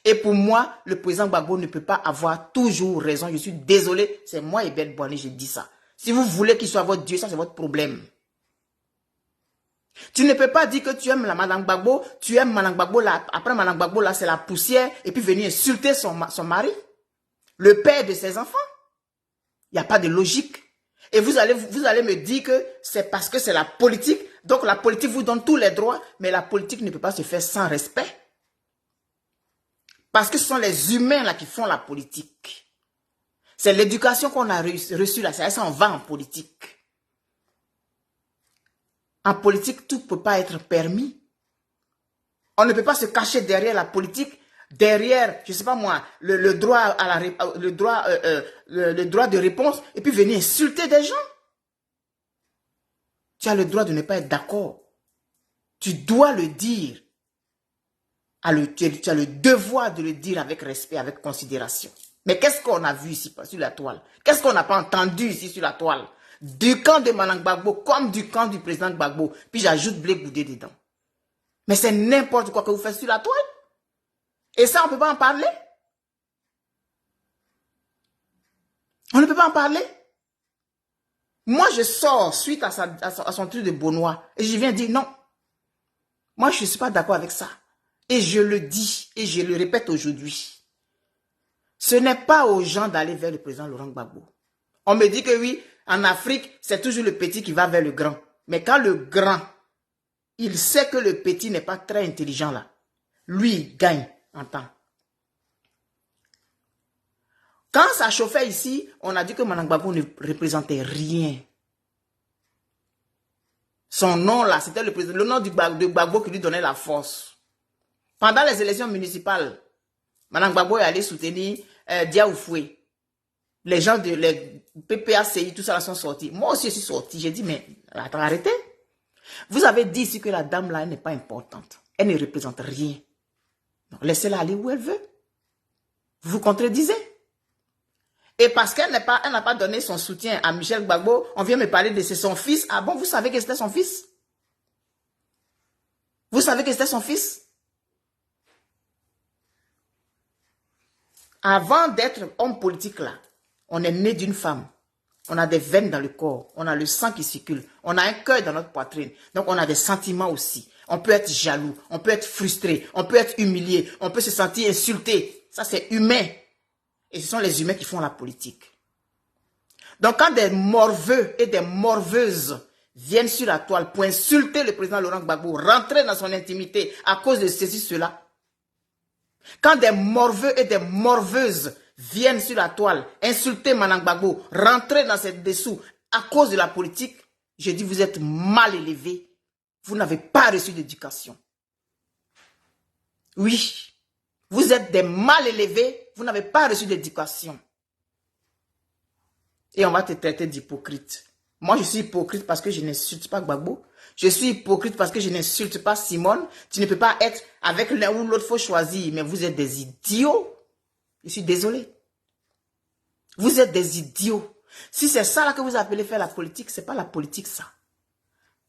Et pour moi, le président Gbagbo ne peut pas avoir toujours raison. Je suis désolé, c'est moi et Ben Boani, je dis ça. Si vous voulez qu'il soit votre Dieu, ça c'est votre problème. Tu ne peux pas dire que tu aimes la Madame Gbagbo, tu aimes Madame Gbagbo, là, après Madame Gbagbo, là, c'est la poussière, et puis venir insulter son mari, le père de ses enfants. Il n'y a pas de logique. Et vous allez me dire que c'est parce que c'est la politique, donc la politique vous donne tous les droits, mais la politique ne peut pas se faire sans respect. Parce que ce sont les humains là qui font la politique. C'est l'éducation qu'on a reçue là, c'est ça on va en politique. En politique, tout ne peut pas être permis. On ne peut pas se cacher derrière la politique, derrière, je ne sais pas moi, le droit à le droit de réponse, et puis venir insulter des gens. Tu as le droit de ne pas être d'accord. Tu dois le dire. Tu as le devoir de le dire avec respect, avec considération. Mais qu'est-ce qu'on a vu ici sur la toile? Qu'est-ce qu'on n'a pas entendu ici sur la toile? Du camp de Madame Gbagbo comme du camp du président Gbagbo. Puis j'ajoute Blé Goudé dedans. Mais c'est n'importe quoi que vous faites sur la toile. Et ça, on ne peut pas en parler. On ne peut pas en parler. Moi, je sors suite à son truc de Benoît. Et je viens dire non. Moi, je ne suis pas d'accord avec ça. Et je le dis, et je le répète aujourd'hui. Ce n'est pas aux gens d'aller vers le président Laurent Gbagbo. On me dit que oui, en Afrique, c'est toujours le petit qui va vers le grand. Mais quand le grand, il sait que le petit n'est pas très intelligent là, lui, il gagne en temps. Quand ça chauffait ici, on a dit que Madame Gbagbo ne représentait rien. Son nom là, c'était le nom de Gbagbo qui lui donnait la force. Pendant les élections municipales, Madame Gbagbo est allée soutenir Dia Oufoué. Les gens de les PPACI, tout ça là sont sortis. Moi aussi, je suis sorti. J'ai dit, mais attends, arrêtez. Vous avez dit ici que la dame là, elle n'est pas importante. Elle ne représente rien. Laissez-la aller où elle veut. Vous vous contredisez. Et parce qu'elle n'a pas donné son soutien à Michel Gbagbo, on vient me parler de son fils. Ah bon, vous savez que c'était son fils? Vous savez que c'était son fils? Avant d'être homme politique là, on est né d'une femme. On a des veines dans le corps. On a le sang qui circule. On a un cœur dans notre poitrine. Donc, on a des sentiments aussi. On peut être jaloux. On peut être frustré. On peut être humilié. On peut se sentir insulté. Ça, c'est humain. Et ce sont les humains qui font la politique. Donc, quand des morveux et des morveuses viennent sur la toile pour insulter le président Laurent Gbagbo, rentrer dans son intimité à cause de ceci, cela, quand des morveux et des morveuses viennent sur la toile, insulter Madame Gbagbo, rentrer dans ses dessous à cause de la politique, je dis vous êtes mal élevés. Vous n'avez pas reçu d'éducation. Oui, vous êtes des mal élevés, vous n'avez pas reçu d'éducation. Et on va te traiter d'hypocrite. Moi, je suis hypocrite parce que je n'insulte pas Gbagbo. Je suis hypocrite parce que je n'insulte pas Simone. Tu ne peux pas être avec l'un ou l'autre, il faut choisir. Mais vous êtes des idiots. Je suis désolé. Vous êtes des idiots. Si c'est ça là que vous appelez faire la politique, c'est pas la politique ça.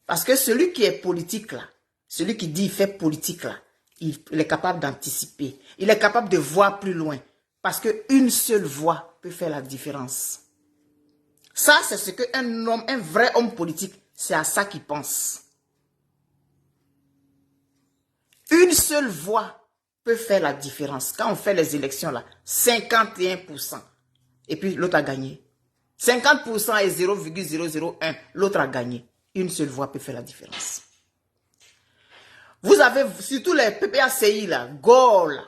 Parce que celui qui est politique là, celui qui dit il fait politique là, il est capable d'anticiper. Il est capable de voir plus loin. Parce qu'une seule voix peut faire la différence. Ça, c'est ce qu'un homme, un vrai homme politique, c'est à ça qu'il pense. Une seule voix peut faire la différence. Quand on fait les élections là, 51%. Et puis l'autre a gagné. 50% et 0,001, l'autre a gagné. Une seule voix peut faire la différence. Vous avez, surtout les PPACI là, Gaulle,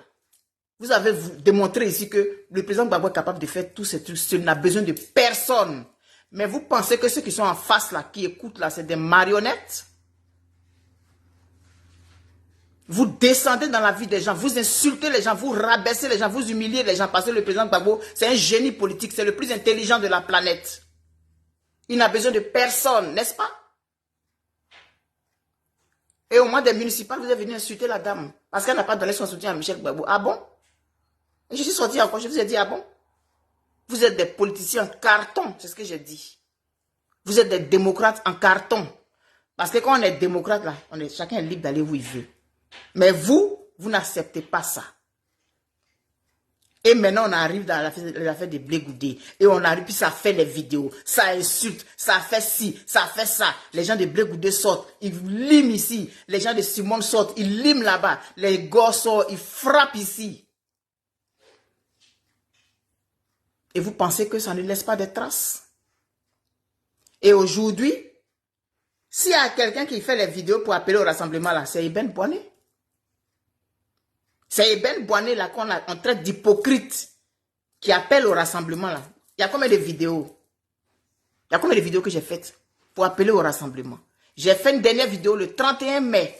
vous avez démontré ici que le président Gbagbo est capable de faire tous ces trucs. Il n'a besoin de personne. Mais vous pensez que ceux qui sont en face là, qui écoutent là, c'est des marionnettes? Vous descendez dans la vie des gens, vous insultez les gens, vous rabaissez les gens, vous humiliez les gens. Parce que le président Gbagbo, c'est un génie politique, c'est le plus intelligent de la planète. Il n'a besoin de personne, n'est-ce pas? Et au moment des municipales, vous êtes venu insulter la dame. Parce qu'elle n'a pas donné son soutien à Michel Gbagbo. Ah bon? Et je suis sorti encore, je vous ai dit, ah bon? Vous êtes des politiciens en carton, c'est ce que j'ai dit. Vous êtes des démocrates en carton. Parce que quand on est démocrate, là, chacun est libre d'aller où il veut. Mais vous, vous n'acceptez pas ça. Et maintenant, on arrive dans l'affaire des Blé Goudé. Et on arrive, puis ça fait les vidéos. Ça insulte, ça fait ci, ça fait ça. Les gens de Blé Goudé sortent, ils liment ici. Les gens de Simone sortent, ils liment là-bas. Les gosses sortent, ils frappent ici. Et vous pensez que ça ne laisse pas de traces? Et aujourd'hui, s'il y a quelqu'un qui fait les vidéos pour appeler au rassemblement là, c'est Eben Boané. C'est Eben Boané là qu'on traite d'hypocrite qui appelle au rassemblement là. Il y a combien de vidéos? Il y a combien de vidéos que j'ai faites pour appeler au rassemblement? J'ai fait une dernière vidéo le 31 mai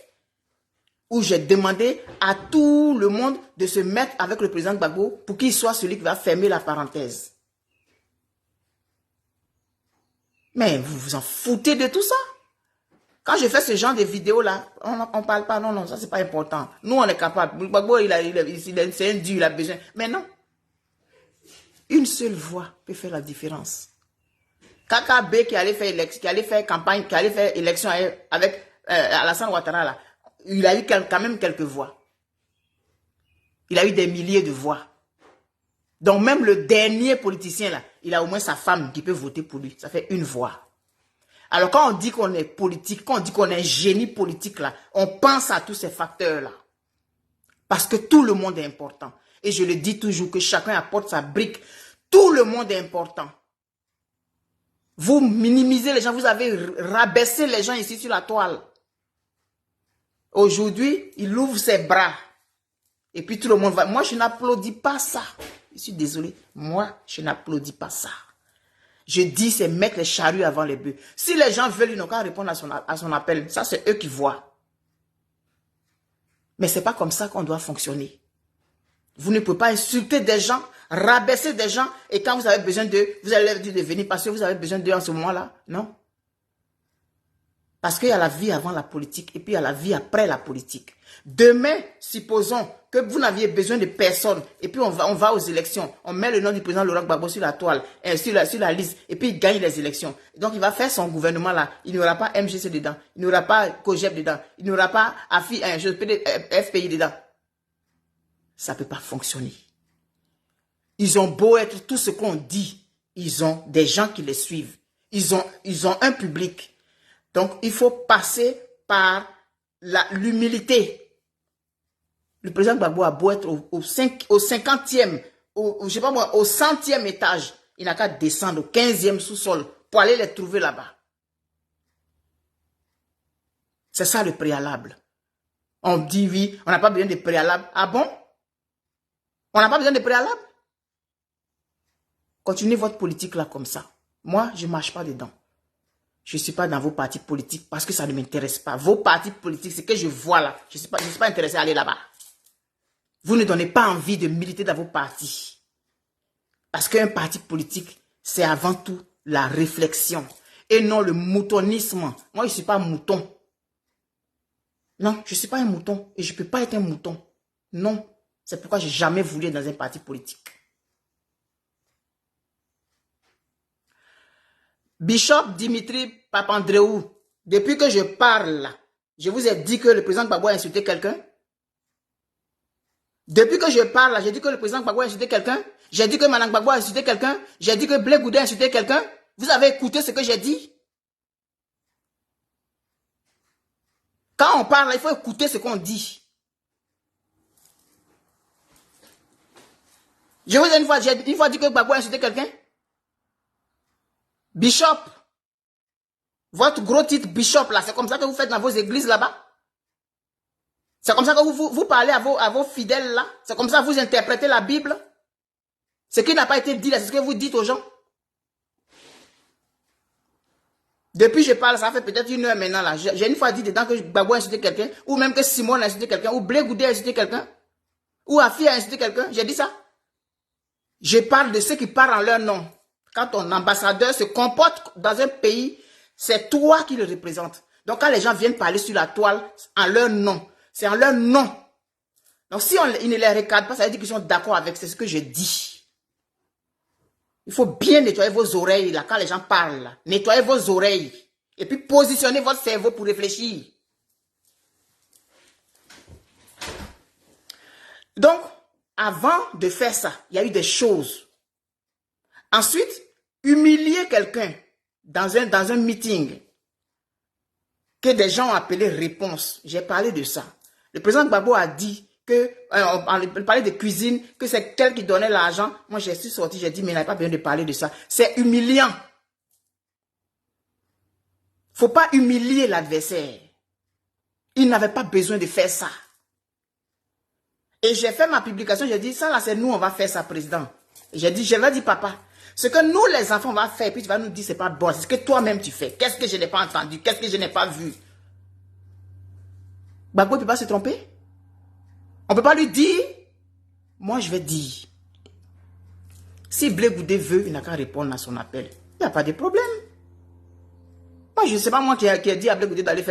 où j'ai demandé à tout le monde de se mettre avec le président Gbagbo pour qu'il soit celui qui va fermer la parenthèse. Mais vous vous en foutez de tout ça? Quand je fais ce genre de vidéos là, on ne parle pas, non, ça c'est pas important. Nous on est capable. Gbagbo, c'est un dieu, il a besoin. Mais non. Une seule voix peut faire la différence. KKB qui allait faire campagne, qui allait faire élection avec Alassane Ouattara là, il a eu quand même quelques voix. Il a eu des milliers de voix. Donc même le dernier politicien là, il a au moins sa femme qui peut voter pour lui. Ça fait une voix. Alors quand on dit qu'on est politique, quand on dit qu'on est un génie politique là, on pense à tous ces facteurs là. Parce que tout le monde est important. Et je le dis toujours que chacun apporte sa brique. Tout le monde est important. Vous minimisez les gens, vous avez rabaissé les gens ici sur la toile. Aujourd'hui, il ouvre ses bras. Et puis tout le monde va... Moi, je n'applaudis pas ça. Je suis désolé. Moi, je n'applaudis pas ça. Je dis, c'est mettre les charrues avant les bœufs. Si les gens veulent, ils n'ont qu'à répondre à son appel. Ça, c'est eux qui voient. Mais ce n'est pas comme ça qu'on doit fonctionner. Vous ne pouvez pas insulter des gens, rabaisser des gens, et quand vous avez besoin d'eux, vous allez leur dire de venir parce que vous avez besoin d'eux en ce moment-là. Non. Parce qu'il y a la vie avant la politique et puis il y a la vie après la politique. Demain, supposons que vous n'aviez besoin de personne et puis on va aux élections. On met le nom du président Laurent Gbagbo sur la toile, sur la liste et puis il gagne les élections. Donc il va faire son gouvernement là. Il n'y aura pas MGC dedans. Il n'y aura pas COGEP dedans. Il n'y aura pas FPI dedans. Ça ne peut pas fonctionner. Ils ont beau être tout ce qu'on dit. Ils ont des gens qui les suivent. Ils ont un public. Donc, il faut passer par l'humilité. Le président Gbagbo a beau être au 50e, je sais pas moi, au 100e étage. Il n'a qu'à descendre au 15e sous-sol pour aller les trouver là-bas. C'est ça le préalable. On dit oui, on n'a pas besoin de préalable. Ah bon? On n'a pas besoin de préalable? Continuez votre politique là comme ça. Moi, je ne marche pas dedans. Je ne suis pas dans vos partis politiques parce que ça ne m'intéresse pas. Vos partis politiques, c'est que je vois là. Je ne suis pas intéressé à aller là-bas. Vous ne donnez pas envie de militer dans vos partis. Parce qu'un parti politique, c'est avant tout la réflexion et non le moutonisme. Moi, je ne suis pas un mouton. Non, je ne suis pas un mouton et je ne peux pas être un mouton. Non, c'est pourquoi je n'ai jamais voulu être dans un parti politique. Bishop Dimitri Papandreou, depuis que je parle, je vous ai dit que le président Gbagbo a insulté quelqu'un. Depuis que je parle, j'ai dit que le président Gbagbo a insulté quelqu'un. J'ai dit que Mme Gbagbo a insulté quelqu'un. J'ai dit que Blé Goudé a insulté quelqu'un. Vous avez écouté ce que j'ai dit? Quand on parle, il faut écouter ce qu'on dit. Je vous ai une fois dit que Gbagbo a insulté quelqu'un. Bishop, votre gros titre Bishop là, c'est comme ça que vous faites dans vos églises là-bas? C'est comme ça que vous parlez à vos fidèles là? C'est comme ça que vous interprétez la Bible? Ce qui n'a pas été dit là, c'est ce que vous dites aux gens? Depuis je parle, ça fait peut-être 1 heure maintenant là. J'ai une fois dit dedans que Gbagbo a insulté quelqu'un, ou même que Simone a insulté quelqu'un, ou Blé Goudé a insulté quelqu'un, ou Afi a insulté quelqu'un. J'ai dit ça? Je parle de ceux qui parlent en leur nom. Quand ton ambassadeur se comporte dans un pays, c'est toi qui le représente. Donc quand les gens viennent parler sur la toile en leur nom, c'est en leur nom. Donc si ils ne les regardent pas, ça veut dire qu'ils sont d'accord avec ce que je dis. Il faut bien nettoyer vos oreilles là quand les gens parlent. Là. Nettoyez vos oreilles. Et puis positionnez votre cerveau pour réfléchir. Donc, avant de faire ça, il y a eu des choses. Ensuite, humilier quelqu'un dans un meeting que des gens ont appelé réponse. J'ai parlé de ça. Le président Gbagbo a dit que, on parlait de cuisine, que c'est elle qui donnait l'argent. Moi, je suis sorti, j'ai dit, mais il n'a pas besoin de parler de ça. C'est humiliant. Faut pas humilier l'adversaire. Il n'avait pas besoin de faire ça. Et j'ai fait ma publication, j'ai dit, ça là, c'est nous, on va faire ça, président. J'ai dit, je vais dire, papa, ce que nous, les enfants, on va faire, puis tu vas nous dire, c'est pas bon, c'est ce que toi-même tu fais. Qu'est-ce que je n'ai pas entendu? Qu'est-ce que je n'ai pas vu? Gbagbo ne peut pas se tromper. On ne peut pas lui dire, moi, je vais dire. Si Blé Goudé veut, il n'a qu'à répondre à son appel. Il n'y a pas de problème. Moi, je ne sais pas moi qui ai dit à Blé Goudé d'aller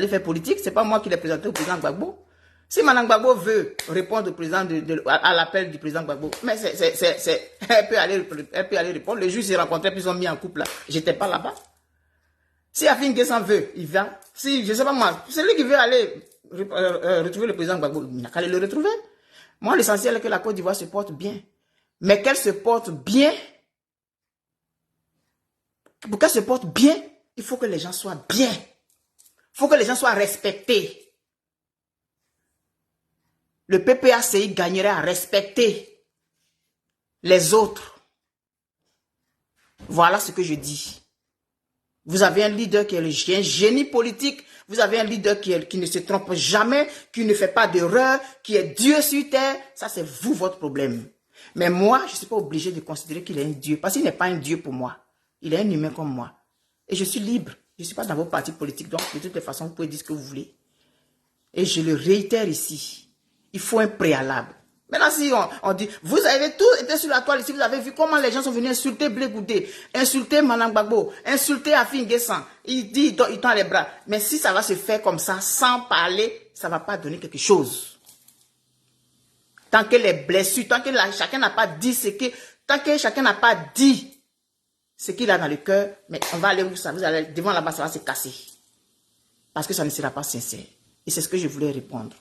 faire politique. Ce n'est pas moi qui l'ai présenté au président Gbagbo. Si Mme Gbagbo veut répondre au président à l'appel du président Gbagbo, mais elle peut aller répondre. Le juge s'est rencontré, puis ils ont mis en couple là. Je n'étais pas là-bas. Si Afin Guessan veut, il va. Si, je ne sais pas moi, c'est lui qui veut aller retrouver le président Gbagbo, il n'a qu'à aller le retrouver. Moi, l'essentiel est que la Côte d'Ivoire se porte bien. Mais qu'elle se porte bien, pour qu'elle se porte bien, il faut que les gens soient bien. Il faut que les gens soient respectés. Le PPACI gagnerait à respecter les autres. Voilà ce que je dis. Vous avez un leader qui est un génie politique. Vous avez un leader qui ne se trompe jamais, qui ne fait pas d'erreur, qui est Dieu sur terre. Ça, c'est vous, votre problème. Mais moi, je ne suis pas obligé de considérer qu'il est un Dieu. Parce qu'il n'est pas un Dieu pour moi. Il est un humain comme moi. Et je suis libre. Je ne suis pas dans vos partis politiques. Donc, de toutes les façons, vous pouvez dire ce que vous voulez. Et je le réitère ici. Il faut un préalable. Maintenant, si on dit, vous avez tous été sur la toile ici, vous avez vu comment les gens sont venus insulter Blé Goudé, insulter Mme Gbagbo, insulter Afin Guessan. Il dit, il tend les bras. Mais si ça va se faire comme ça, sans parler, ça ne va pas donner quelque chose. Tant que les blessures, tant que chacun n'a pas dit tant que chacun n'a pas dit ce qu'il a dans le cœur, mais on va aller où ça, vous allez, devant là-bas, ça va se casser. Parce que ça ne sera pas sincère. Et c'est ce que je voulais répondre.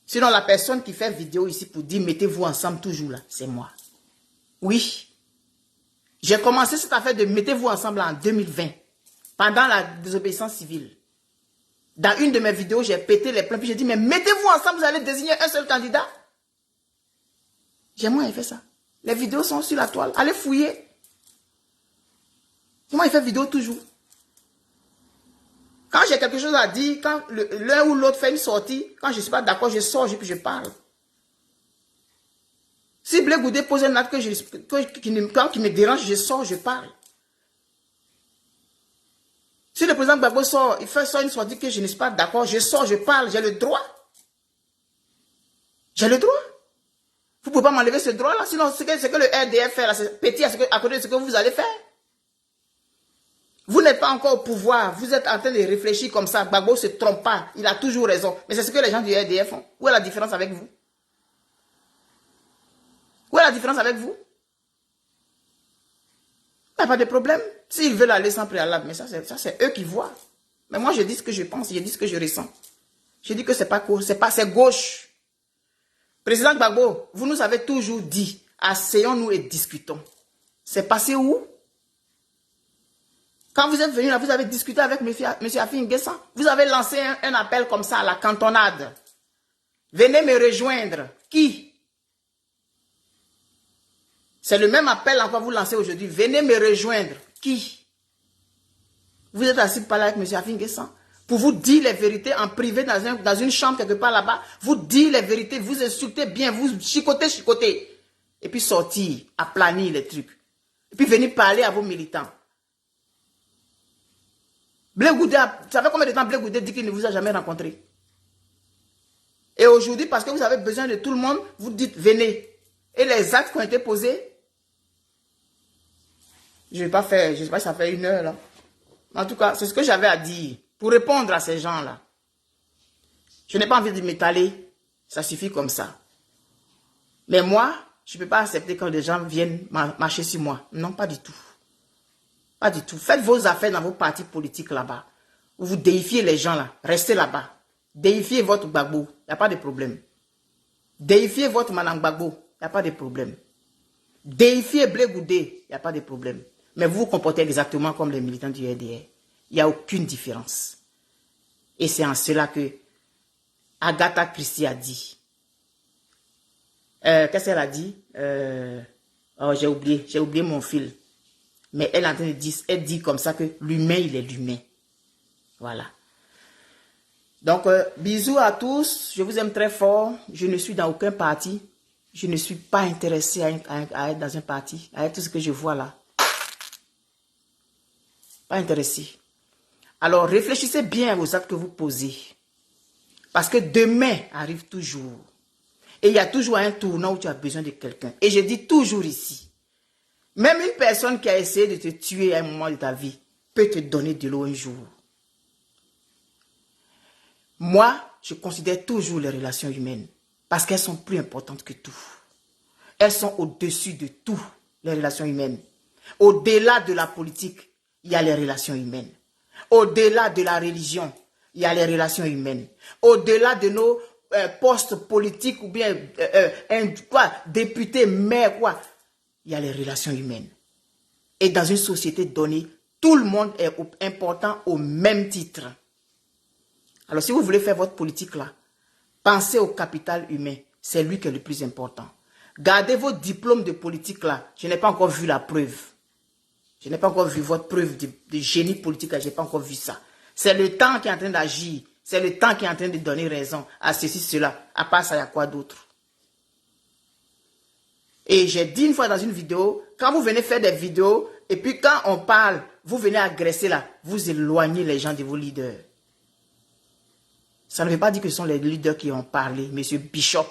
Sinon, la personne qui fait vidéo ici pour dire mettez-vous ensemble toujours là, c'est moi. Oui. J'ai commencé cette affaire de mettez-vous ensemble en 2020, pendant la désobéissance civile. Dans une de mes vidéos, j'ai pété les plombs, puis j'ai dit, mais mettez-vous ensemble, vous allez désigner un seul candidat. J'ai moi fait ça. Les vidéos sont sur la toile. Allez fouiller. Moi, il fait vidéo toujours. Quand j'ai quelque chose à dire, quand l'un ou l'autre fait une sortie, quand je ne suis pas d'accord, je sors et puis je parle. Si Blé Goudé pose un acte qui me dérange, je sors, je parle. Si le président Gbagbo sort, il fait une sortie que je ne suis pas d'accord, je sors, je parle, j'ai le droit. J'ai le droit. Vous ne pouvez pas m'enlever ce droit-là, sinon ce que le RDF fait, c'est petit à côté de ce que vous allez faire. Vous n'êtes pas encore au pouvoir, vous êtes en train de réfléchir comme ça, Gbagbo ne se trompe pas, il a toujours raison. Mais c'est ce que les gens du RDF font. Où est la différence avec vous? Où est la différence avec vous? Il n'y a pas de problème. S'ils veulent aller sans préalable, mais ça c'est eux qui voient. Mais moi je dis ce que je pense, je dis ce que je ressens. Je dis que c'est gauche. Président Gbagbo, vous nous avez toujours dit, asseyons-nous et discutons. C'est passé où? Quand vous êtes venu là, vous avez discuté avec M. Afin Guessan. Vous avez lancé un appel comme ça à la cantonade. Venez me rejoindre. Qui? C'est le même appel encore vous lancez aujourd'hui. Venez me rejoindre. Qui? Vous êtes assis par là avec M. Afin Guessan pour vous dire les vérités en privé dans une chambre quelque part là-bas. Vous dire les vérités, vous insultez bien, vous chicotez. Et puis sortir, aplanir les trucs. Et puis venir parler à vos militants. Blé Goudé, ça fait combien de temps Blé Goudé dit qu'il ne vous a jamais rencontré? Et aujourd'hui, parce que vous avez besoin de tout le monde, vous dites venez. Et les actes qui ont été posés, je ne vais pas faire, je ne sais pas si ça fait 1 heure là. En tout cas, c'est ce que j'avais à dire pour répondre à ces gens-là. Je n'ai pas envie de m'étaler, ça suffit comme ça. Mais moi, je ne peux pas accepter quand des gens viennent marcher sur moi. Non, pas du tout. Pas du tout. Faites vos affaires dans vos partis politiques là-bas. Vous déifiez les gens là. Restez là-bas. Déifiez votre Gbagbo. Il n'y a pas de problème. Déifiez votre Madame Gbagbo, il n'y a pas de problème. Déifiez Blé Goudé, il n'y a pas de problème. Mais vous vous comportez exactement comme les militants du RDR. Il n'y a aucune différence. Et c'est en cela que Agatha Christie a dit. Qu'est-ce qu'elle a dit? Oh, j'ai oublié mon fil. Mais elle est en train de dire, elle dit comme ça que l'humain, il est l'humain. Voilà. Donc, bisous à tous. Je vous aime très fort. Je ne suis dans aucun parti. Je ne suis pas intéressé à être dans un parti. À être tout ce que je vois là. Pas intéressé. Alors, réfléchissez bien aux actes que vous posez. Parce que demain arrive toujours. Et il y a toujours un tournant où tu as besoin de quelqu'un. Et je dis toujours ici. Même une personne qui a essayé de te tuer à un moment de ta vie peut te donner de l'eau un jour. Moi, je considère toujours les relations humaines. Parce qu'elles sont plus importantes que tout. Elles sont au-dessus de tout, les relations humaines. Au-delà de la politique, il y a les relations humaines. Au-delà de la religion, il y a les relations humaines. Au-delà de nos postes politiques ou bien députés, maires, quoi, il y a les relations humaines. Et dans une société donnée, tout le monde est important au même titre. Alors si vous voulez faire votre politique là, pensez au capital humain. C'est lui qui est le plus important. Gardez vos diplômes de politique là. Je n'ai pas encore vu la preuve. Je n'ai pas encore vu votre preuve de génie politique. Je n'ai pas encore vu ça. C'est le temps qui est en train d'agir. C'est le temps qui est en train de donner raison à ceci, cela. À part ça, il y a quoi d'autre? Et j'ai dit une fois dans une vidéo, quand vous venez faire des vidéos, et puis quand on parle, vous venez agresser là, vous éloignez les gens de vos leaders. Ça ne veut pas dire que ce sont les leaders qui ont parlé, monsieur Bishop.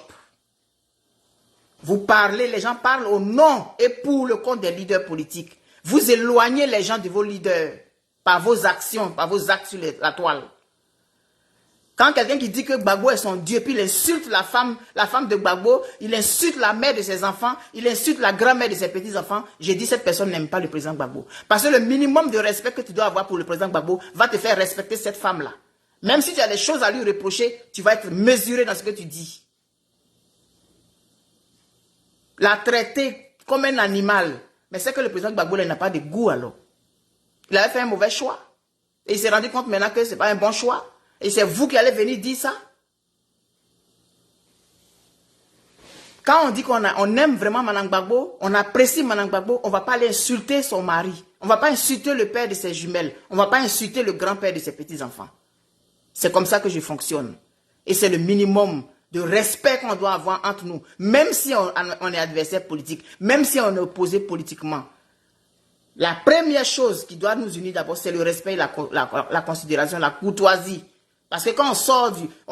Vous parlez, les gens parlent au nom et pour le compte des leaders politiques. Vous éloignez les gens de vos leaders par vos actions, par vos actes sur la toile. Quand quelqu'un qui dit que Gbagbo est son Dieu, puis il insulte la femme de Gbagbo, il insulte la mère de ses enfants, il insulte la grand-mère de ses petits-enfants, j'ai dit cette personne n'aime pas le président Gbagbo. Parce que le minimum de respect que tu dois avoir pour le président Gbagbo va te faire respecter cette femme-là. Même si tu as des choses à lui reprocher, tu vas être mesuré dans ce que tu dis. La traiter comme un animal. Mais c'est que le président Gbagbo n'a pas de goût alors. Il avait fait un mauvais choix. Et il s'est rendu compte maintenant que ce n'est pas un bon choix. Et c'est vous qui allez venir dire ça. Quand on dit qu'on aime vraiment Mme Gbagbo, on apprécie Mme Gbagbo, on ne va pas aller insulter son mari. On ne va pas insulter le père de ses jumelles. On ne va pas insulter le grand-père de ses petits-enfants. C'est comme ça que je fonctionne. Et c'est le minimum de respect qu'on doit avoir entre nous. Même si on est adversaire politique, même si on est opposé politiquement. La première chose qui doit nous unir d'abord, c'est le respect, la considération, la courtoisie. Parce que quand on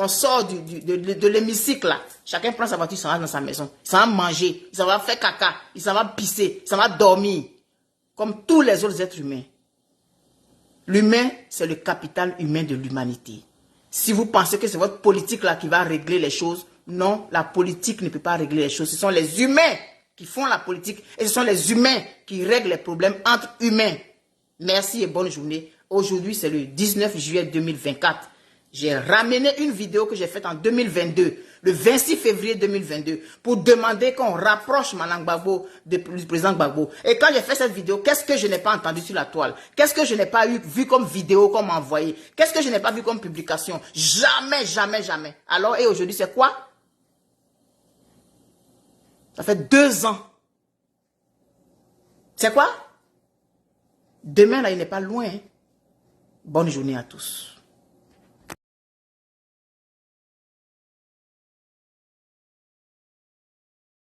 sort de l'hémicycle, là, chacun prend sa voiture, il s'en va dans sa maison. Il s'en va manger, il s'en va faire caca, il s'en va pisser, il s'en va dormir. Comme tous les autres êtres humains. L'humain, c'est le capital humain de l'humanité. Si vous pensez que c'est votre politique là qui va régler les choses, non, la politique ne peut pas régler les choses. Ce sont les humains qui font la politique et ce sont les humains qui règlent les problèmes entre humains. Merci et bonne journée. Aujourd'hui, c'est le 19 juillet 2024. J'ai ramené une vidéo que j'ai faite en 2022, le 26 février 2022, pour demander qu'on rapproche Mme Gbagbo du président Gbagbo. Et quand j'ai fait cette vidéo, qu'est-ce que je n'ai pas entendu sur la toile? Qu'est-ce que je n'ai pas vu comme vidéo, comme envoyé? Qu'est-ce que je n'ai pas vu comme publication? Jamais, jamais, jamais. Alors, et aujourd'hui, c'est quoi? Ça fait 2 ans. C'est quoi? Demain, là, il n'est pas loin. Bonne journée à tous.